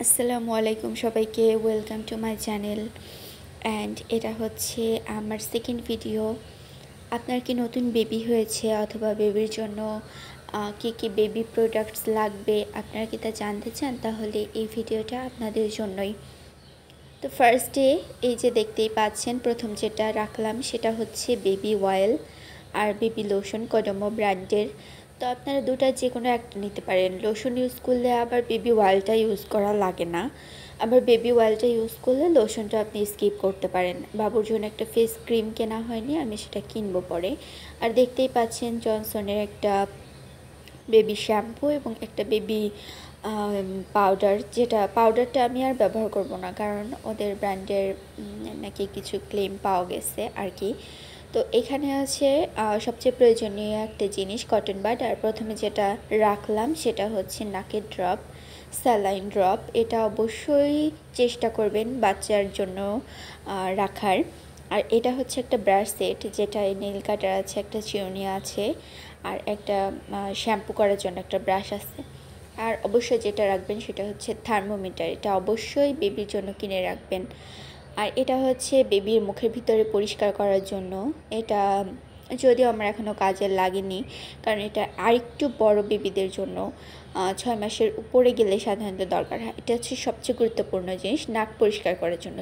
আসসালামু আলাইকুম সবাইকে, welcome to my channel. And এটা হচ্ছে আমার সেকেন্ড ভিডিও। আপনার কি নতুন বেবি হয়েছে অথবা বেবির জন্য কী বেবি প্রোডাক্টস লাগবে আপনারা কি তা জানতে চান, তাহলে এই ভিডিওটা আপনাদের জন্যই। তো ফার্স্টে এই যে দেখতেই পাচ্ছেন, প্রথম যেটা রাখলাম সেটা হচ্ছে বেবি অয়েল আর বেবি লোশন, কডমো ব্র্যান্ডের। তো আপনারা দুটা যে কোনো একটা নিতে পারেন। লোশন ইউজ করলে আবার বেবি অয়েলটা ইউজ করা লাগে না, আবার বেবি অয়েলটা ইউজ করলে লোশনটা আপনি স্কিপ করতে পারেন। বাবুর জন্য একটা ফেস ক্রিম কেনা হয়নি, আমি সেটা কিনবো পরে। আর দেখতেই পাচ্ছেন জনসনের একটা বেবি শ্যাম্পু এবং একটা বেবি পাউডার, যেটা পাউডারটা আমি আর ব্যবহার করব না, কারণ ওদের ব্র্যান্ডের নাকি কিছু ক্লেম পাওয়া গেছে আর কি। তো এখানে আছে সবচেয়ে প্রয়োজনীয় একটা জিনিস, কটন বাড। আর প্রথমে যেটা রাখলাম সেটা হচ্ছে নাকের ড্রপ, স্যালাইন ড্রপ। এটা অবশ্যই চেষ্টা করবেন বাচ্চার জন্য রাখার। আর এটা হচ্ছে একটা ব্রাশ সেট, যেটা নেল কাটার আছে, একটা চিরুনি আছে, আর একটা শ্যাম্পু করার জন্য একটা ব্রাশ আছে। আর অবশ্যই যেটা রাখবেন সেটা হচ্ছে থার্মোমিটার, এটা অবশ্যই বেবির জন্য কিনে রাখবেন। আর এটা হচ্ছে বেবির মুখের ভিতরে পরিষ্কার করার জন্য। এটা যদিও আমার এখনও কাজে লাগেনি, কারণ এটা আরেকটু বড় বেবিদের জন্য 6 মাসের উপরে গেলে সাধারণত দরকার হয়। এটা হচ্ছে সবচেয়ে গুরুত্বপূর্ণ জিনিস নাক পরিষ্কার করার জন্য।